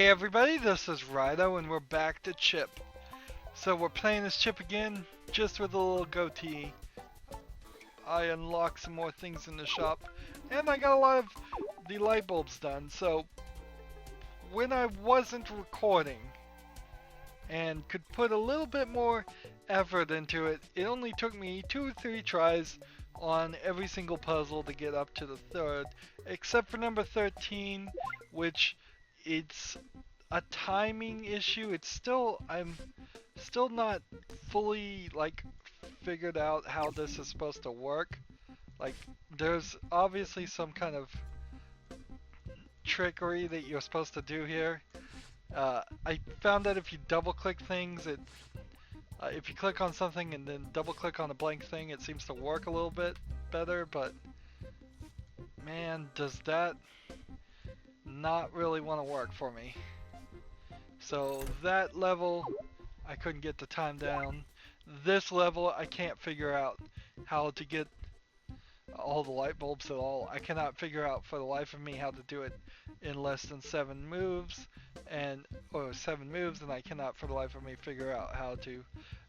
Hey everybody, this is Rydo and we're back to Chip. So we're playing this Chip again, just with a little goatee. I unlocked some more things in the shop, and I got a lot of the light bulbs done. So when I wasn't recording and could put a little bit more effort into it, it only took me 2 or 3 tries on every single puzzle to get up to the third, except for number 13, which it's a timing issue. I'm still not fully like figured out how this is supposed to work. Like there's obviously some kind of trickery that you're supposed to do here. I found that if you double click things, if you click on something and then double click on a blank thing, it seems to work a little bit better, but man, does that not really want to work for me. So that level, I couldn't get the time down. This level, I can't figure out how to get all the light bulbs at all. I cannot figure out for the life of me how to do it in less than 7 moves, and I cannot for the life of me figure out how to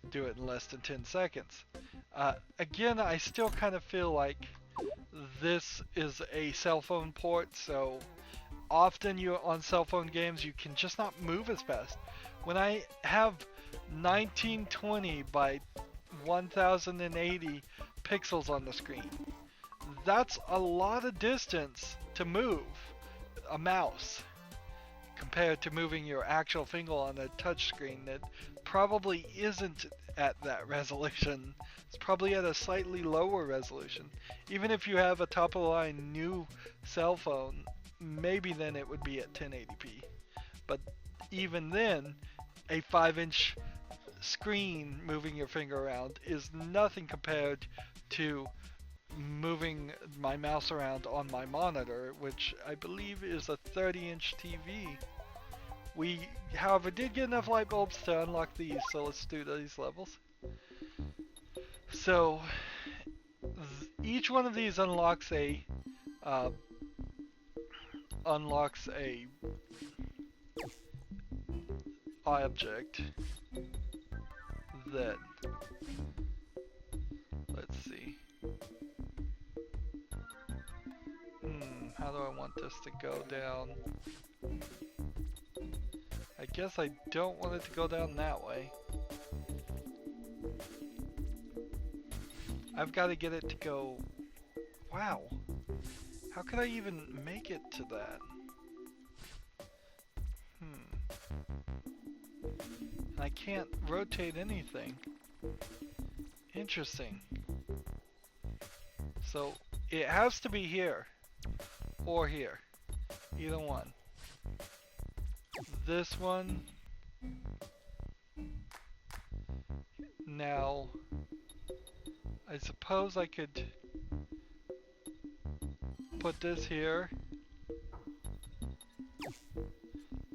do it in less than 10 seconds. Again, I still kind of feel like this is a cell phone port, so often you on cell phone games you can just not move as fast. When I have 1920 by 1080 pixels on the screen, that's a lot of distance to move a mouse compared to moving your actual finger on a touch screen that probably isn't at that resolution. It's probably at a slightly lower resolution. Even if you have a top of the line new cell phone, maybe then it would be at 1080p. But even then, a 5-inch screen moving your finger around is nothing compared to moving my mouse around on my monitor, which I believe is a 30-inch TV. We, however, did get enough light bulbs to unlock these, so let's do these levels. So, each one of these uh, unlocks a object that, let's see. How do I want this to go down? I guess I don't want it to go down that way. I've got to get it to go... Wow. How could I even make it to that? And I can't rotate anything. Interesting. So, it has to be here. Or here. Either one. This one. Now, I suppose I could put this here.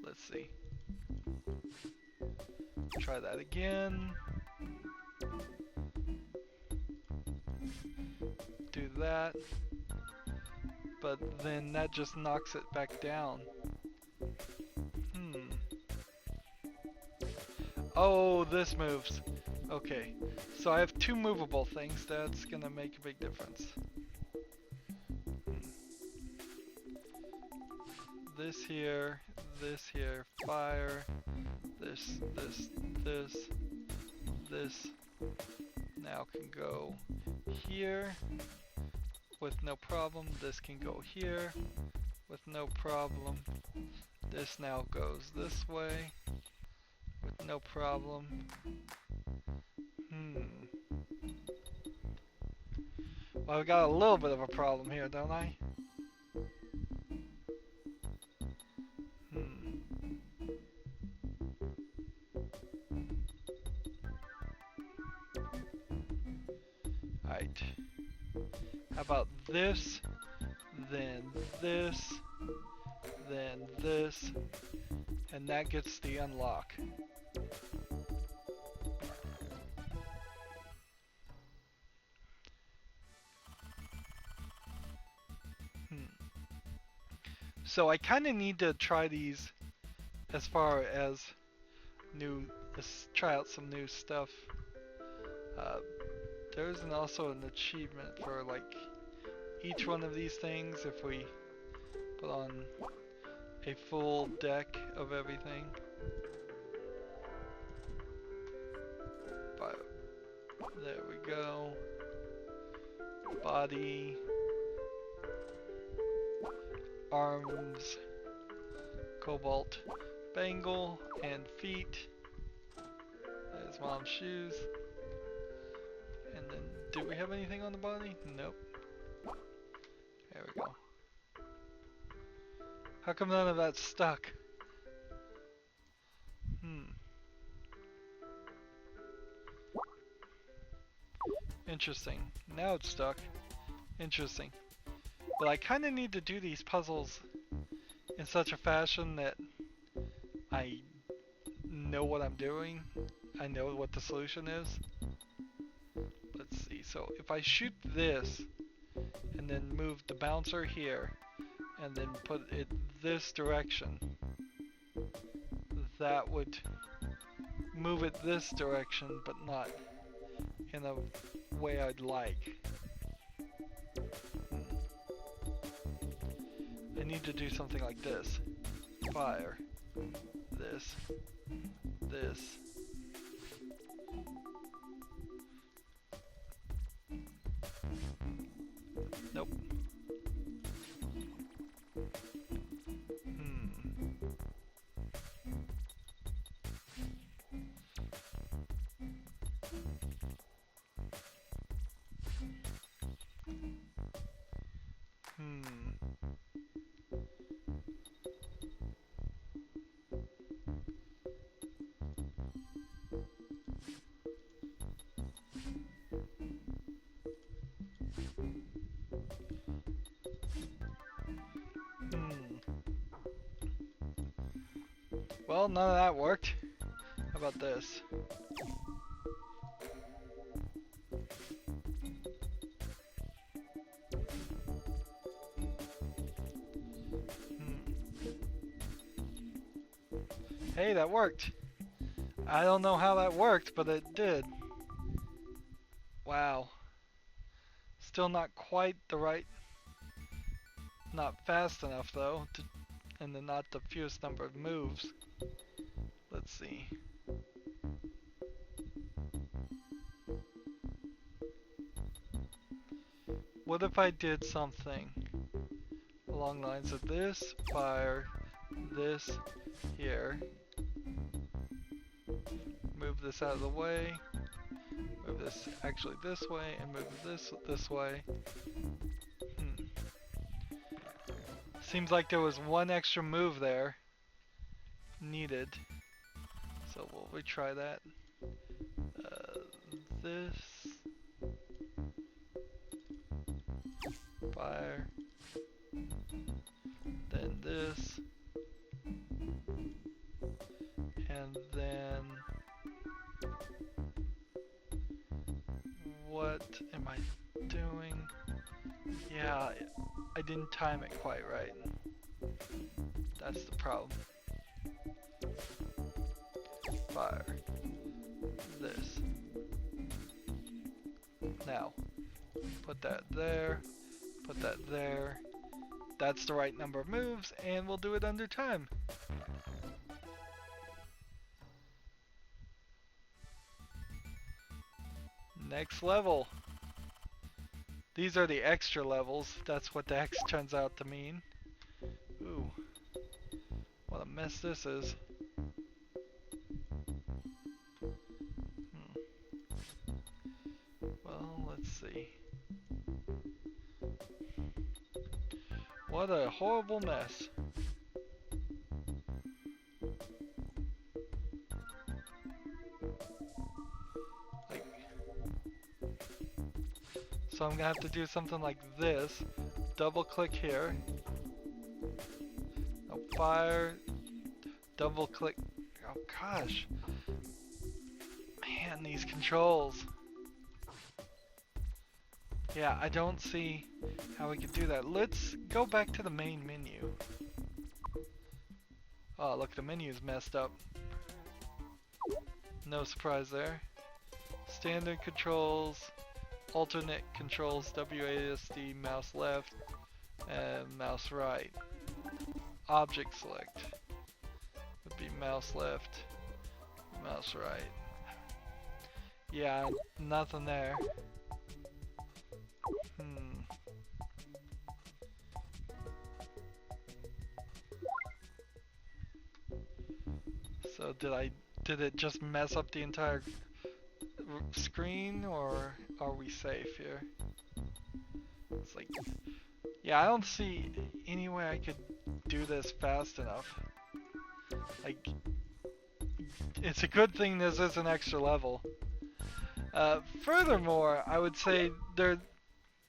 Let's see. Try that again. Do that. But then that just knocks it back down. Oh, this moves. Okay, so I have 2 movable things. That's gonna make a big difference. This here, fire, this now can go here with no problem. This can go here with no problem. This now goes this way with no problem. Well, I've got a little bit of a problem here, don't I? Alright. How about this, then this, then this, and that gets the unlock. So I kind of need to try these as far as let's try out some new stuff. Uh, there's also an achievement for like each one of these things if we put on a full deck of everything. But there we go. Body, arms, cobalt, bangle, and feet. There's mom's shoes. And then, did we have anything on the body? Nope. There we go. How come none of that's stuck? Interesting. Now it's stuck. Interesting. But I kind of need to do these puzzles in such a fashion that I know what I'm doing. I know what the solution is. Let's see. So if I shoot this and then move the bouncer here and then put it this direction, that would move it this direction, but not in a way I'd like. I need to do something like this. Fire. This. This. Nope. Well, none of that worked. How about this? Hey, that worked. I don't know how that worked, but it did. Wow. Still not quite the right... Not fast enough, though, and then not the fewest number of moves. Let's see. What if I did something along the lines of this, fire, this, here, move this out of the way, move this actually this way, and move this way. Seems like there was one extra move there needed, so we'll retry that. This, fire, then this, and then what am I doing? Yeah, I didn't time it quite right. That's the problem. Fire. This. Now, put that there, put that there. That's the right number of moves, and we'll do it under time. Next level. These are the extra levels. That's what the X turns out to mean. Ooh. What a mess this is. Well, let's see. What a horrible mess. So I'm gonna have to do something like this. Double click here. No, fire. Double click. Oh gosh. Man, these controls. Yeah, I don't see how we could do that. Let's go back to the main menu. Oh, look, the menu's messed up. No surprise there. Standard controls, alternate controls, WASD, mouse left, and mouse right. Object select would be mouse left, mouse right. Yeah, nothing there. So did it just mess up the entire screen, or are we safe here? It's like, yeah, I don't see any way I could do this fast enough. Like, it's a good thing this is an extra level. Furthermore, I would say they're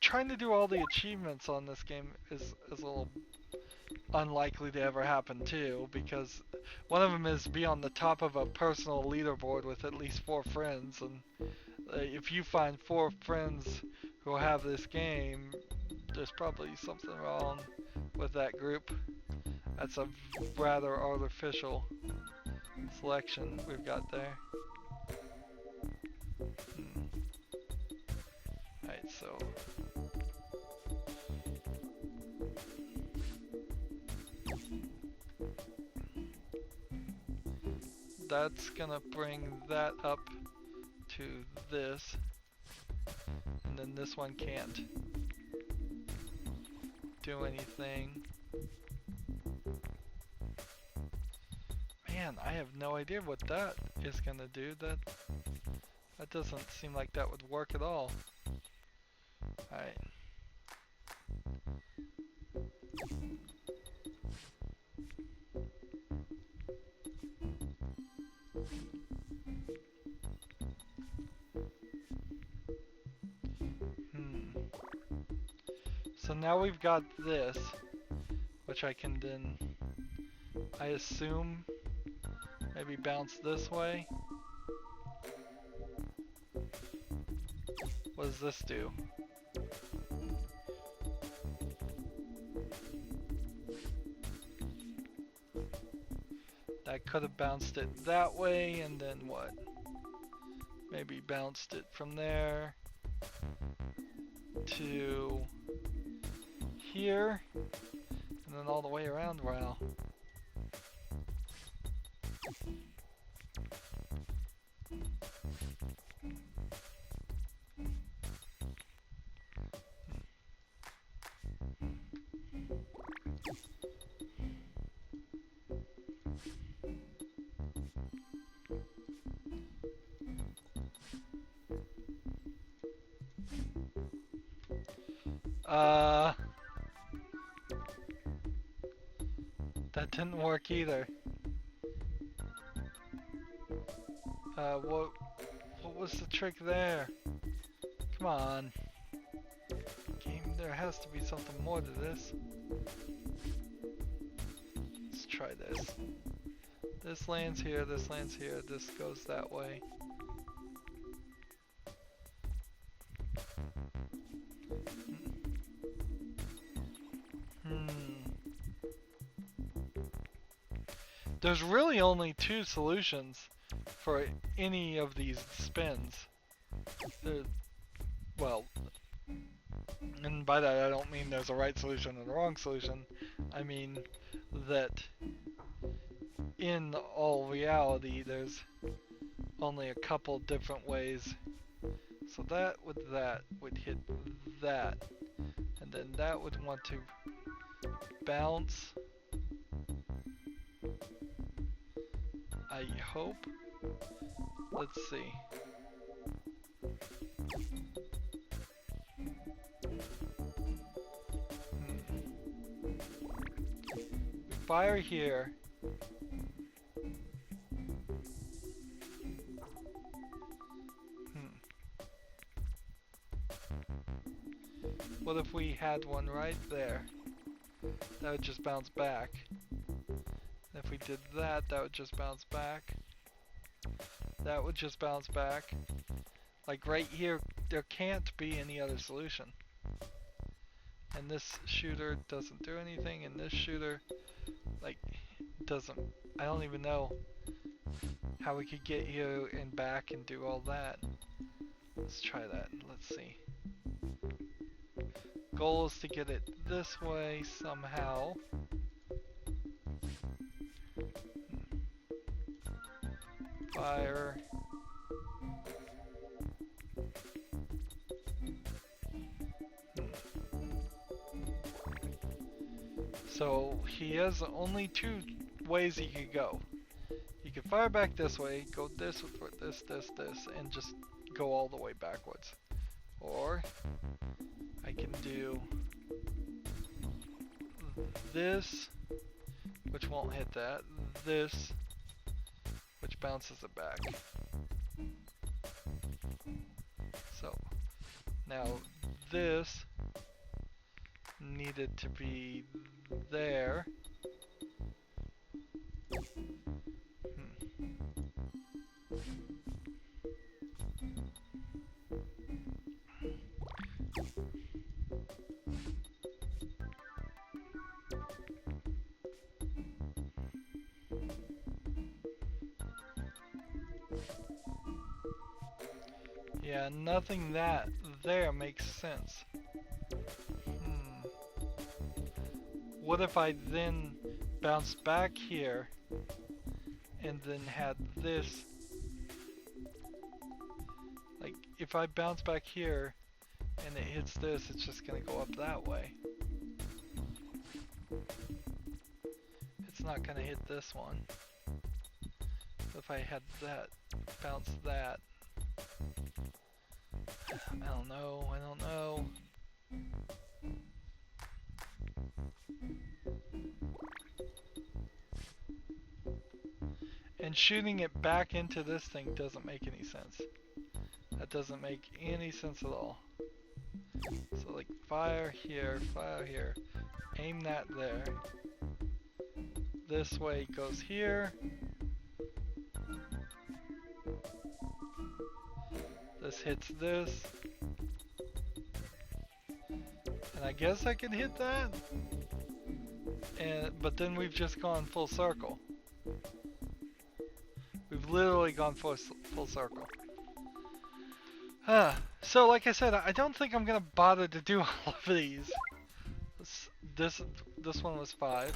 trying to do all the achievements on this game is a little unlikely to ever happen too, because one of them is be on the top of a personal leaderboard with at least 4 friends, and if you find 4 friends who have this game, there's probably something wrong with that group. That's a rather artificial selection we've got there. Alright, so that's gonna bring that up to this, and then this one can't do anything. Man, I have no idea what that is gonna do. That doesn't seem like that would work at all. Alright. So now we've got this, which I can then, I assume, maybe bounce this way. What does this do? That could have bounced it that way, and then what? Maybe bounced it from there to here, and then all the way around. Wow. That didn't work either. What was the trick there? Come on. Game, there has to be something more to this. Let's try this. This lands here, this lands here, this goes that way. There's really only 2 solutions for any of these spins. Well, and by that I don't mean there's a right solution and a wrong solution. I mean that in all reality there's only a couple different ways. So that would hit that, and then that would want to bounce, I hope. Let's see. Fire here. What if we had one right there? That would just bounce back. If we did that, that would just bounce back. That would just bounce back. Like right here, there can't be any other solution. And this shooter doesn't do anything, and this shooter, like, doesn't, I don't even know how we could get here and back and do all that. Let's try that. Let's see. Goal is to get it this way somehow. Fire. So he has only two ways he could go. He could fire back this way, go this with this, and just go all the way backwards. Or I can do this, which won't hit that, this, which bounces it back. So now this needed to be there. Yeah, nothing that there makes sense. What if I then bounced back here and then had this? Like, if I bounce back here and it hits this, it's just gonna go up that way. It's not gonna hit this one. So if I had that, bounce that. I don't know. And shooting it back into this thing doesn't make any sense. That doesn't make any sense at all. So like fire here, aim that there. This way goes here. This hits this. And I guess I can hit that. But then we've just gone full circle. We've literally gone full circle. So like I said, I don't think I'm gonna bother to do all of these. This one was 5.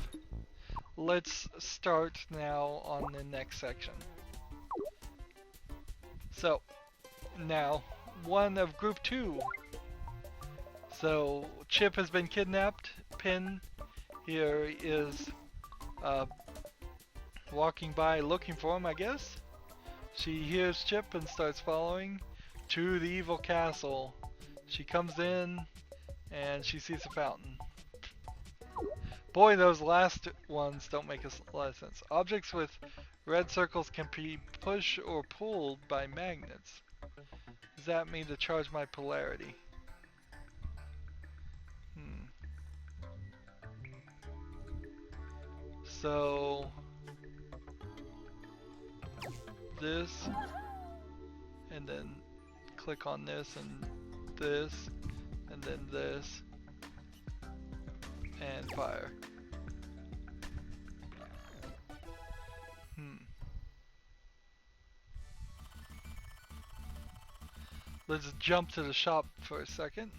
Let's start now on the next section. So now one of group 2. So Chip has been kidnapped. Pin here is walking by looking for him, I guess. She hears Chip and starts following to the evil castle. She comes in and she sees a fountain. Boy, those last ones don't make a lot of sense. Objects with red circles can be pushed or pulled by magnets. Does that mean to charge my polarity? So this, and then click on this, and then this, and fire. Let's jump to the shop for a second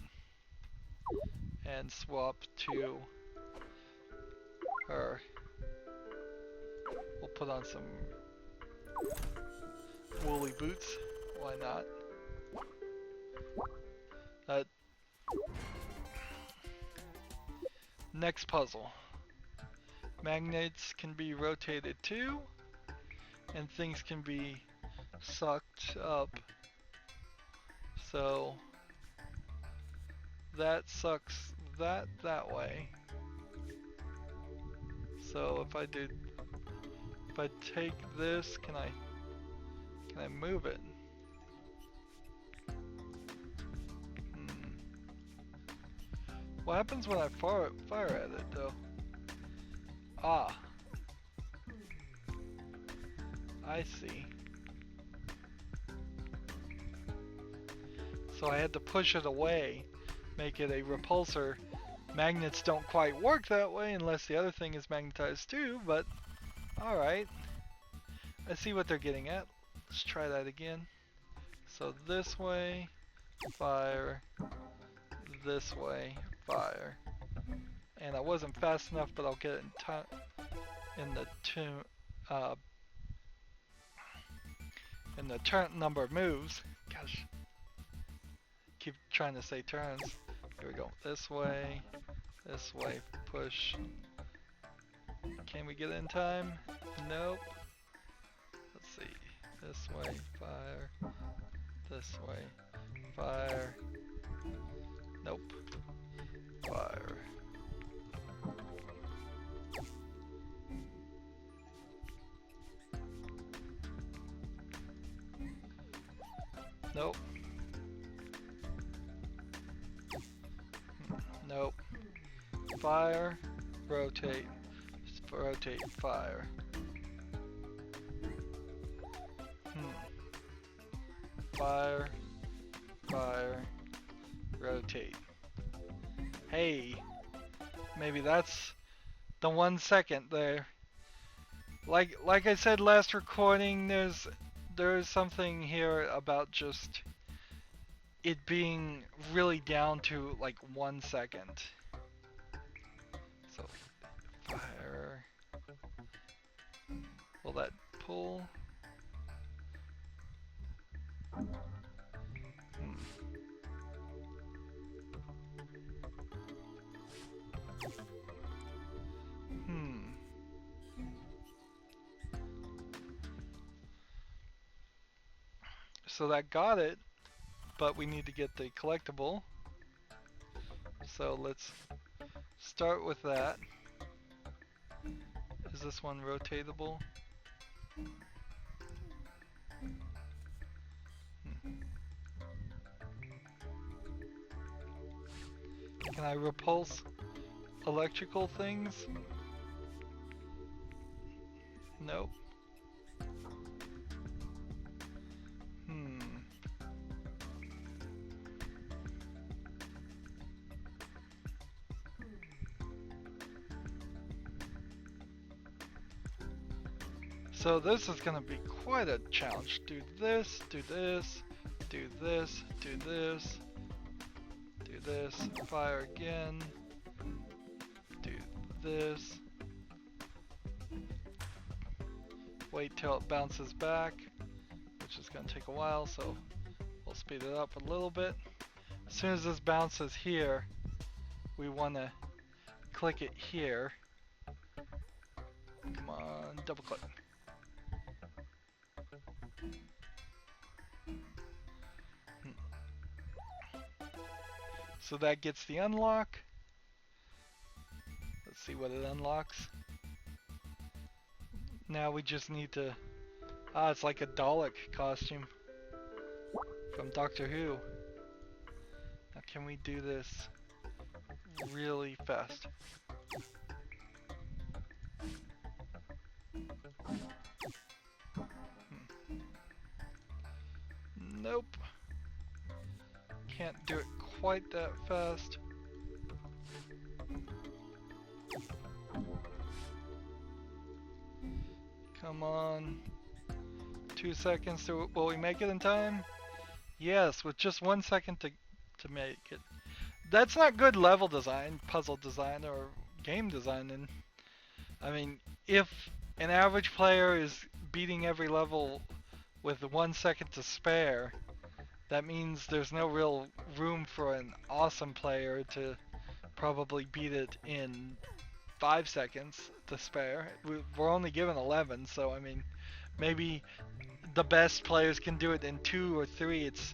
and swap to her. We'll put on some woolly boots. Why not? Next puzzle. Magnets can be rotated too, and things can be sucked up. So that sucks that way. So if I take this, can I move it? What happens when I fire at it though? Ah, I see. So I had to push it away, make it a repulsor. Magnets don't quite work that way unless the other thing is magnetized too, but Alright. I see what they're getting at. Let's try that again. So this way, fire. This way, fire. And I wasn't fast enough, but I'll get it in the turn number of moves. Gosh, keep trying to say turns. Here we go. This way, push. Can we get it in time? Nope. Let's see. This way, fire. This way, fire. Nope. Fire. Nope. Nope. Fire, rotate, fire. Fire, rotate. Hey, maybe that's the 1 second there. Like I said last recording, there's something here about just it being really down to like 1 second. So fire. Will that pull? So that got it, but we need to get the collectible. So let's start with that. Is this one rotatable? Can I repulse electrical things? Nope. So this is going to be quite a challenge. Do this, do this, do this, do this, do this, fire again, do this, wait till it bounces back, which is going to take a while, so we'll speed it up a little bit. As soon as this bounces here, we want to click it here. Come on, double click. So that gets the unlock. Let's see what it unlocks. Now we just need to... it's like a Dalek costume from Doctor Who. Now can we do this really fast? Nope. Can't do it quite that fast. Come on. 2 seconds to... Will we make it in time? Yes, with just 1 second to make it. That's not good level design, puzzle design, or game design. And I mean, if an average player is beating every level with 1 second to spare, that means there's no real room for an awesome player to probably beat it in 5 seconds to spare. We're only given 11, so I mean, maybe the best players can do it in 2 or 3. It's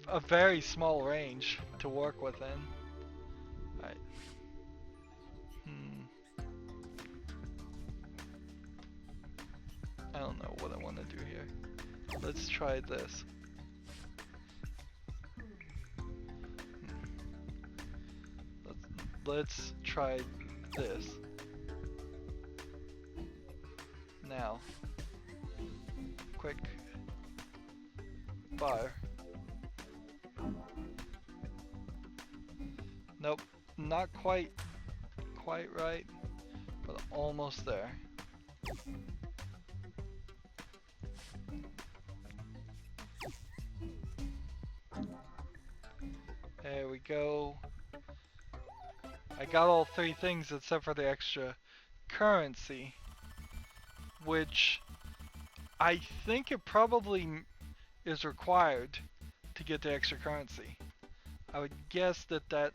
a very small range to work within. Alright. I don't know what I want to do here. Let's try this. Let's try this. Now. Quick. Fire. Nope, not quite right, but almost there. There we go. I got all 3 things except for the extra currency, which I think it probably is required to get the extra currency. I would guess that that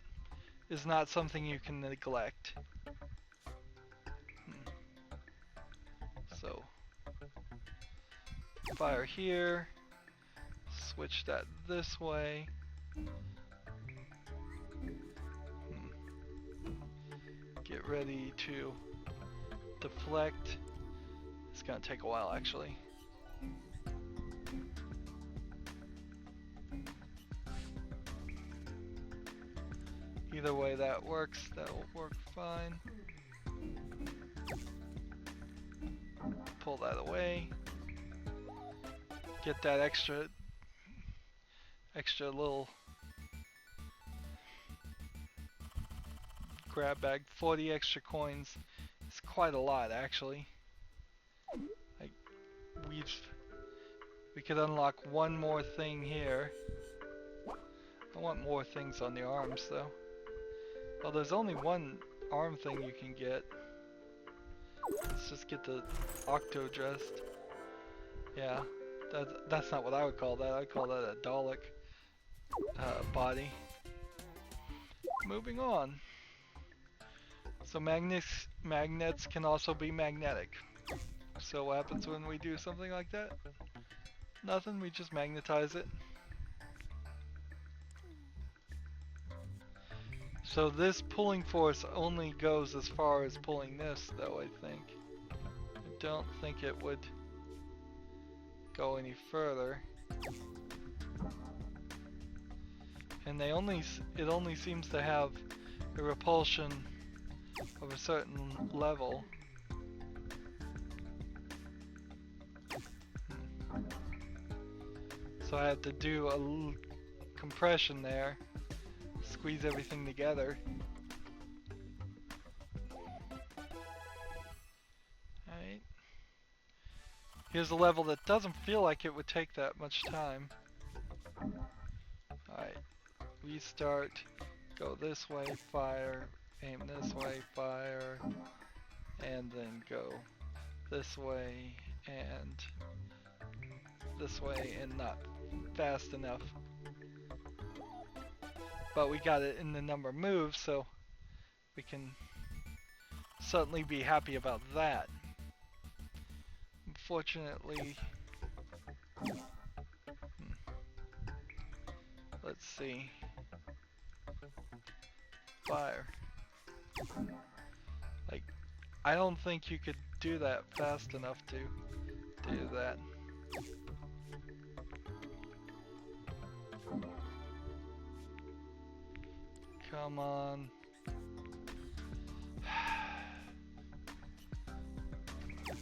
is not something you can neglect. So, fire here, switch that this way. Get ready to deflect. It's gonna take a while actually. Either way that works, that will work fine. Pull that away. Get that extra little grab bag. 40 extra coins. It's quite a lot actually. We could unlock one more thing here. I want more things on the arms though. Well, there's only one arm thing you can get. Let's just get the octo dressed. Yeah, that's not what I would call that. I'd call that a Dalek body. Moving on. So magnets can also be magnetic. So what happens when we do something like that? Nothing, we just magnetize it. So this pulling force only goes as far as pulling this though, I think. I don't think it would go any further. And it only seems to have a repulsion of a certain level. So I have to do a compression there, squeeze everything together. Alright. Here's a level that doesn't feel like it would take that much time. Alright. Restart, go this way, fire, aim this way, fire, and then go this way and this way, and not fast enough. But we got it in the number of moves, so we can certainly be happy about that. Unfortunately, let's see. Fire. Like, I don't think you could do that fast enough to do that. Come on.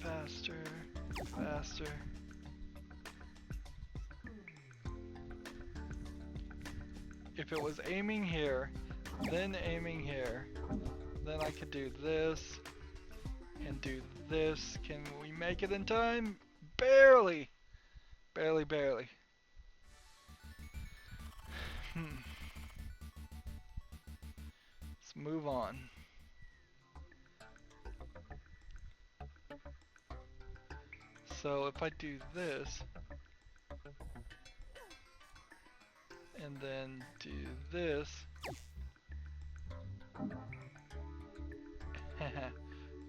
Faster, faster. If it was aiming here, then aiming here, then I could do this and do this. Can we make it in time? Barely. Barely, barely. Let's move on. So if I do this, and then do this,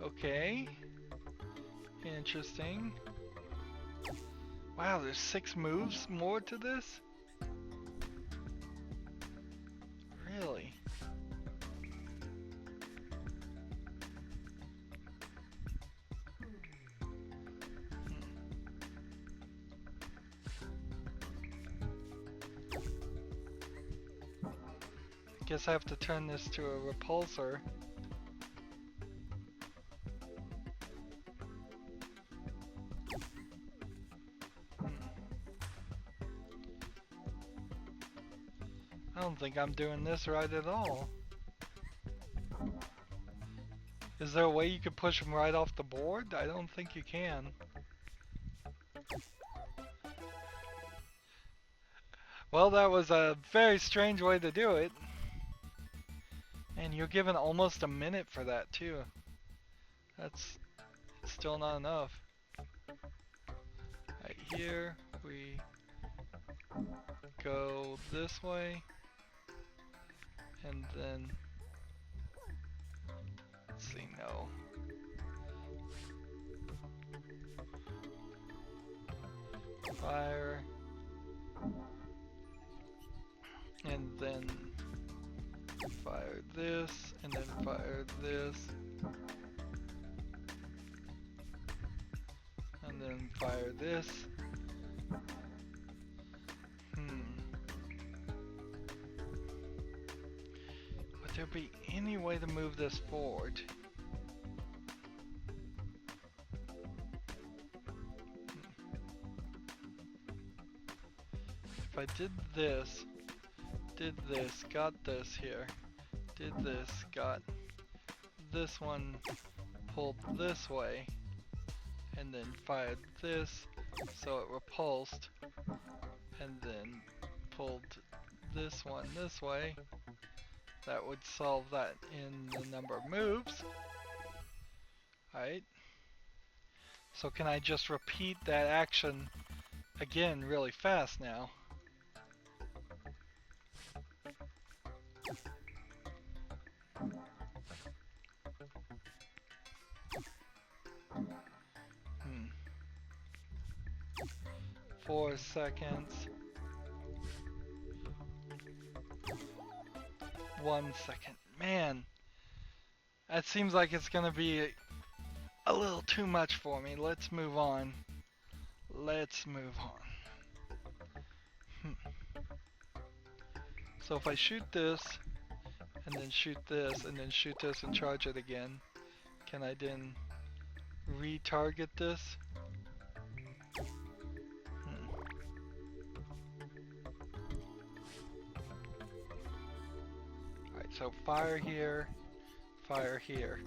okay, interesting. Wow, there's 6 moves more to this? Really? Guess I have to turn this to a repulsor. I don't think I'm doing this right at all. Is there a way you could push them right off the board? I don't think you can. Well, that was a very strange way to do it. And you're given almost a minute for that too. That's still not enough. Right here, we go this way. And then, let's see, no. Fire. And then fire this, and then fire this. And then fire this. Would there be any way to move this forward? If I did this, got this here, did this, got this one pulled this way, and then fired this so it repulsed, and then pulled this one this way, that would solve that in the number of moves. Alright. So can I just repeat that action again really fast now? Hmm. 4 seconds. 1 second. Man, that seems like it's gonna be a little too much for me. Let's move on. Let's move on. So if I shoot this, and then shoot this, and then shoot this and charge it again, can I then retarget this? Alright, so fire here, fire here.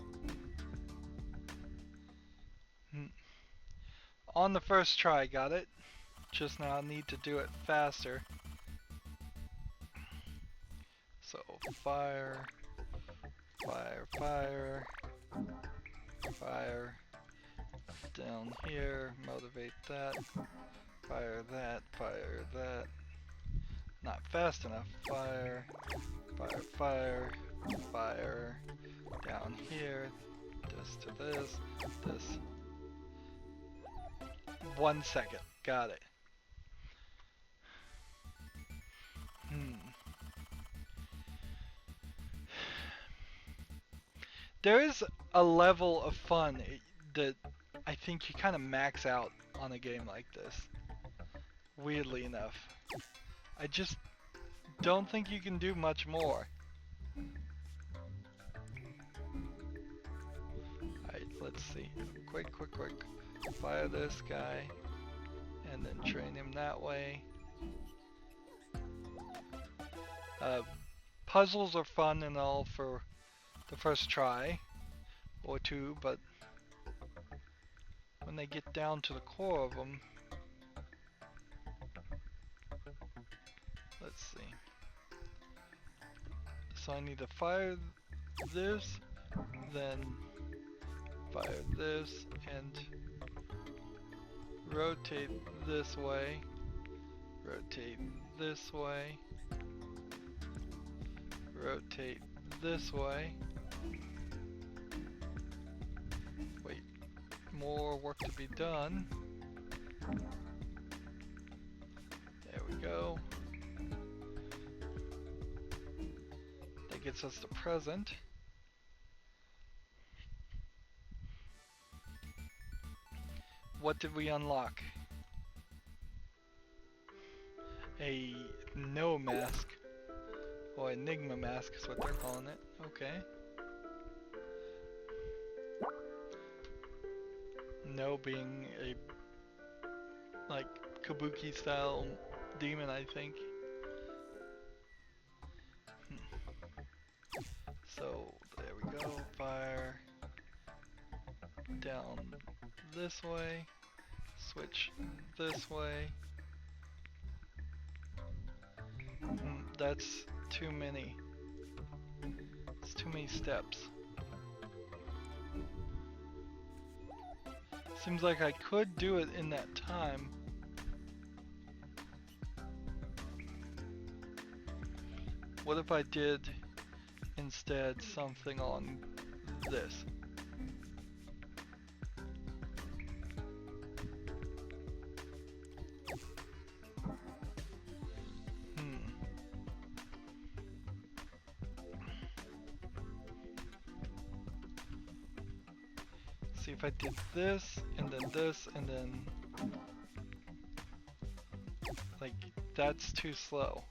On the first try, got it. Just now I need to do it faster. So fire, fire, fire, fire, down here, motivate that, fire that, fire that. Not fast enough. Fire, fire, fire, fire, down here, this to this, this. 1 second, got it. There is a level of fun that I think you kind of max out on a game like this. Weirdly enough. I just don't think you can do much more. Alright, let's see. Quick. Fire this guy. And then train him that way. Puzzles are fun and all for the first try or two, but when they get down to the core of them, let's see. So I need to fire this, then fire this, and rotate this way, rotate this way, rotate this way. Wait, more work to be done. There we go. That gets us to present. What did we unlock? A no mask. Or Enigma mask is what they're calling it. Okay. No being a like kabuki style demon, I think. So there we go. Fire down this way. Switch this way. That's too many. It's too many steps. Seems like I could do it in that time. What if I did instead something on this? See if I did this, and then like, that's too slow.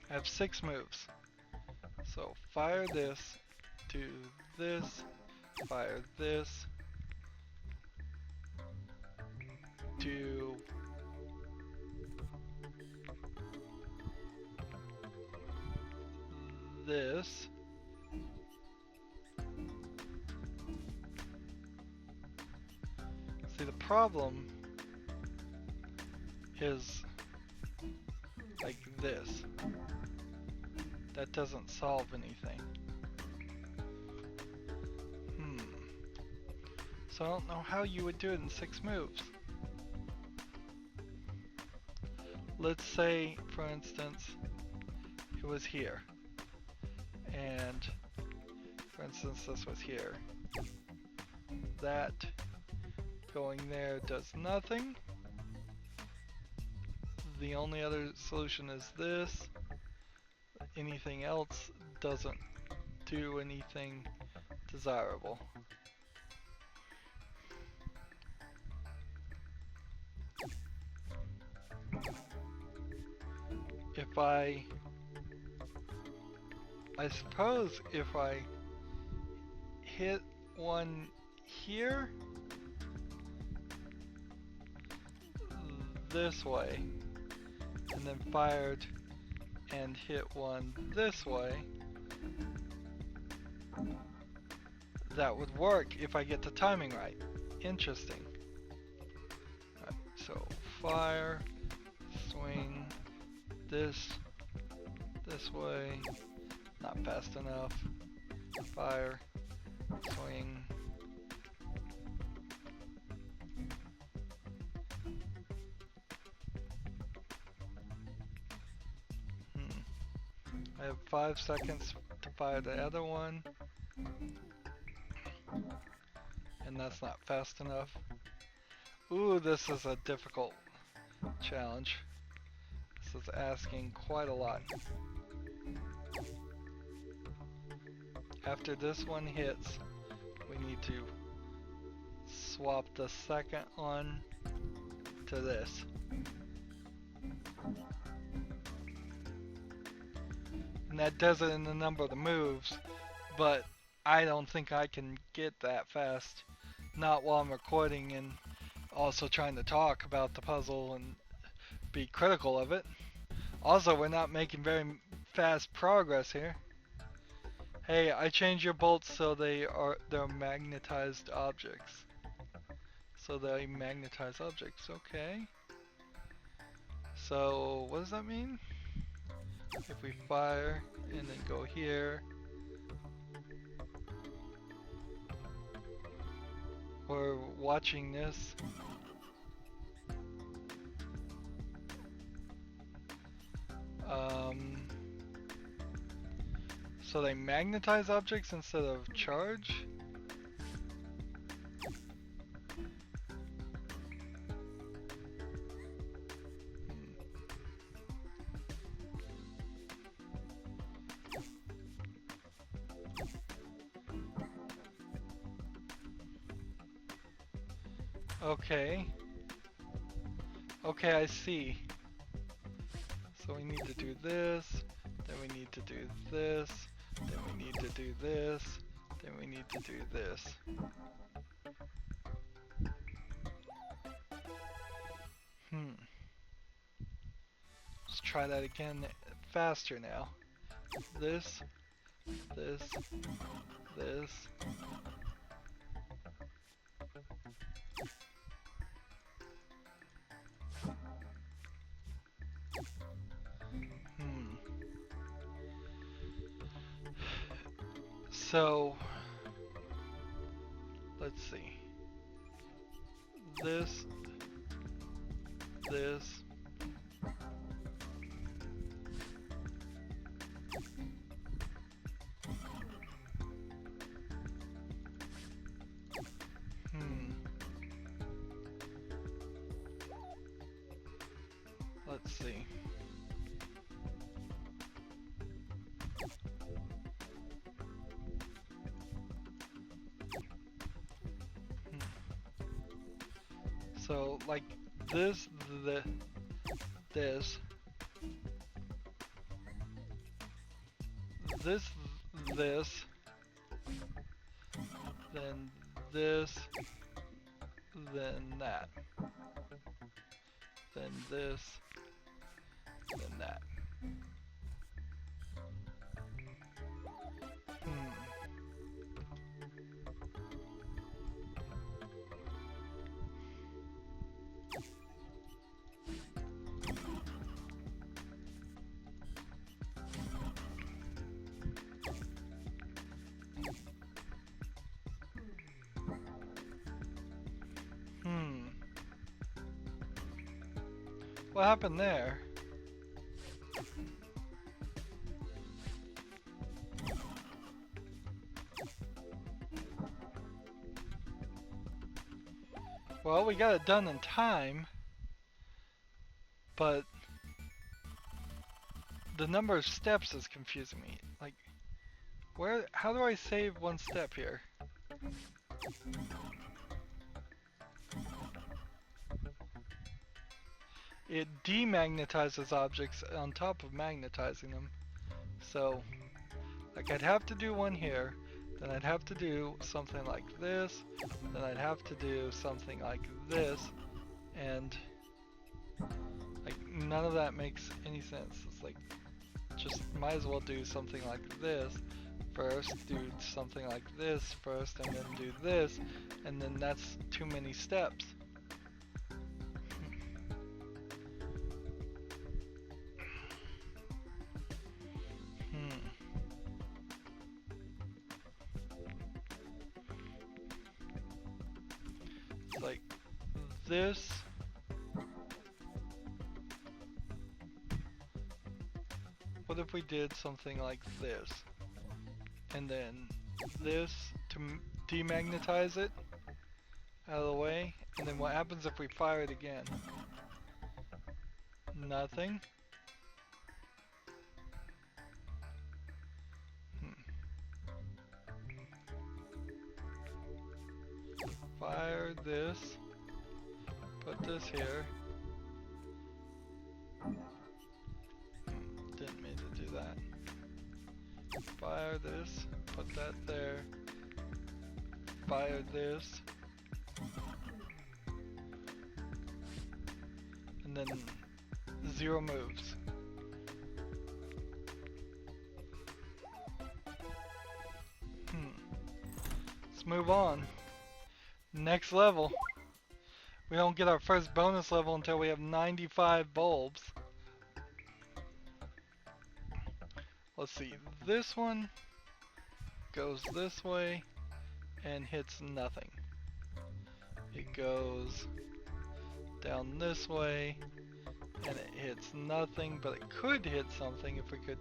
I have 6 moves. So fire this, do this, fire this, do this. See, the problem is like this. That doesn't solve anything. So I don't know how you would do it in 6 moves. Let's say, for instance, it was here. And, for instance, this was here. That going there does nothing. The only other solution is this. Anything else doesn't do anything desirable. If I suppose if I hit one here, this way, and then fired and hit one this way, that would work if I get the timing right. Interesting. Right, so fire, swing, this way, not fast enough, fire, swing, I have 5 seconds to fire the other one, and that's not fast enough. Ooh, this is a difficult challenge. This is asking quite a lot. After this one hits, we need to swap the second one to this. And that does it in a number of the moves, but I don't think I can get that fast. Not while I'm recording and also trying to talk about the puzzle and be critical of it. Also, we're not making very fast progress here. Hey, I changed your bolts so they're magnetized objects. So they magnetize objects, okay. So, what does that mean? If we fire and then go here, we're watching this. So they magnetize objects instead of charge? Okay. Okay, I see. So we need to do this, then we need to do this, then we need to do this, then we need to do this. Let's try that again faster now. This, this, this. So let's see. This. Let's see. So like this, this, this, then this, then that, then this, then that. What happened there? Well, we got it done in time, but the number of steps is confusing me. Like, how do I save one step here? It demagnetizes objects on top of magnetizing them. So, like I'd have to do one here, then I'd have to do something like this, then I'd have to do something like this, and like none of that makes any sense. It's like, just might as well do something like this first, do something like this first, and then do this, and then that's too many steps. It's like this. What if we did something like this, and then this to demagnetize it out of the way, and then what happens if we fire it again? Nothing. Fire this, put this here. Didn't mean to do that. Fire this, put that there. Fire this. And then 0 moves. Let's move on. Next level. We don't get our first bonus level until we have 95 bulbs. Let's see, this one goes this way and hits nothing. It goes down this way and it hits nothing, but it could hit something if we could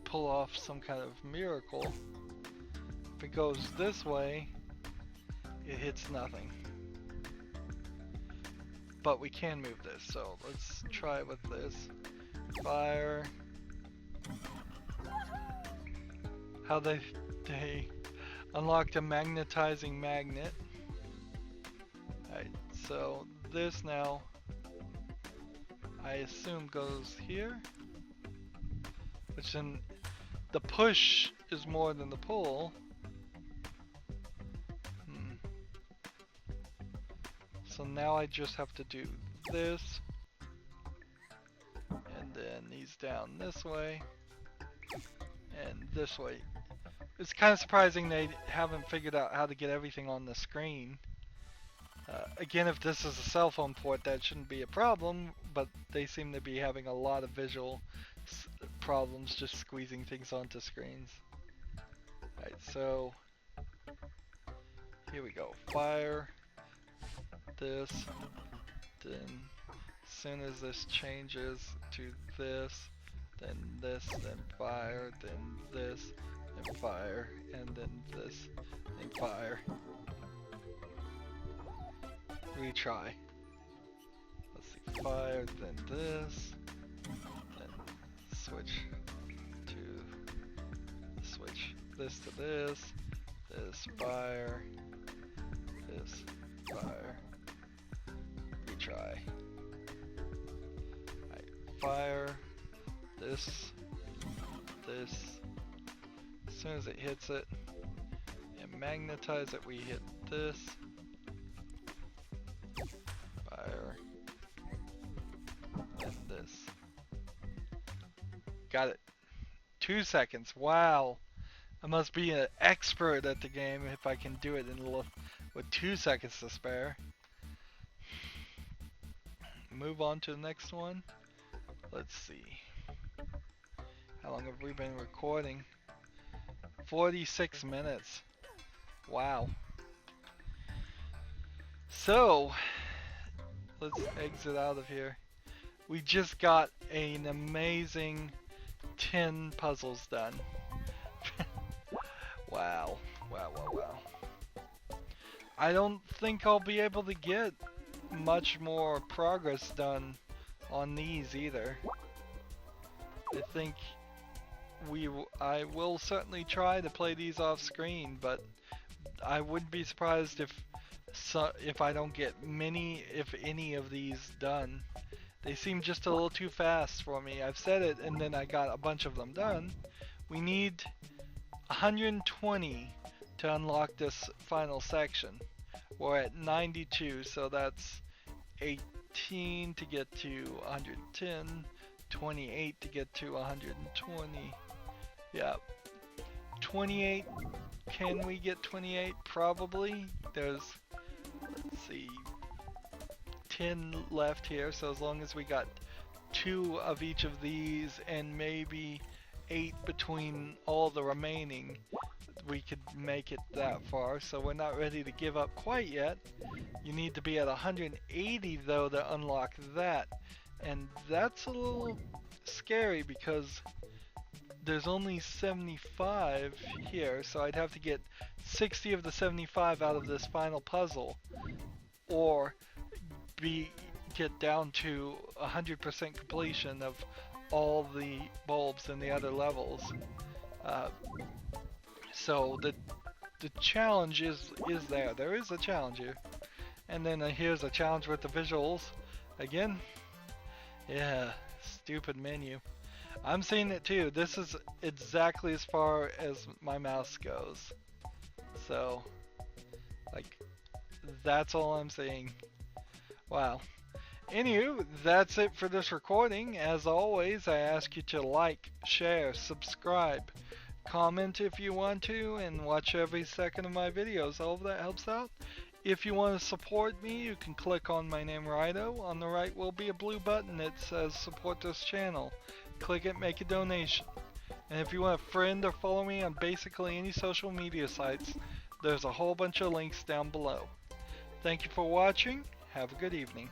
pull off some kind of miracle. If it goes this way, it hits nothing. But we can move this, so let's try with this. Fire. How they unlocked a magnetizing magnet. Alright, so this now I assume goes here, which then the push is more than the pull. So now I just have to do this, and then he's down this way, and this way. It's kind of surprising they haven't figured out how to get everything on the screen. Again, if this is a cell phone port, that shouldn't be a problem, but they seem to be having a lot of visual problems just squeezing things onto screens. Alright, so here we go. Fire this, then as soon as this changes to this, then fire, then this, then fire, and then this, then fire. Retry. Let's see, fire, then this, then switch this to this, fire, retry. Alright, fire, this, as soon as it hits it, and magnetize it, we hit this, fire, and this. Got it. 2 seconds. Wow. I must be an expert at the game if I can do it with 2 seconds to spare. Move on to the next one. Let's see. How long have we been recording? 46 minutes. Wow. So, let's exit out of here. We just got an amazing 10 puzzles done. Wow. I don't think I'll be able to get much more progress done on these either. I think I will certainly try to play these off screen, but I wouldn't be surprised if I don't get many, if any of these done. They seem just a little too fast for me. I've said it and then I got a bunch of them done. We need 120 to unlock this final section. We're at 92, so that's 18 to get to 110, 28 to get to 120. Yeah, 28. Can we get 28? Probably. There's, let's see, 10 left here, so as long as we got 2 of each of these and maybe 8 between all the remaining, we could make it that far. So we're not ready to give up quite yet. You need to be at 180 though to unlock that, and that's a little scary because there's only 75 here, so I'd have to get 60 of the 75 out of this final puzzle, or get down to 100% completion of all the bulbs in the other levels. So the challenge is there. There is a challenge here. And then here's a challenge with the visuals. Again, yeah, stupid menu. I'm seeing it too. This is exactly as far as my mouse goes. So, like, that's all I'm seeing. Wow. Anywho, that's it for this recording. As always, I ask you to like, share, subscribe, comment if you want to, and watch every second of my videos. All of that helps out. If you want to support me, you can click on my name, Rydo. On the right will be a blue button that says support this channel. Click it, make a donation. And if you want to friend or follow me on basically any social media sites, there's a whole bunch of links down below. Thank you for watching. Have a good evening.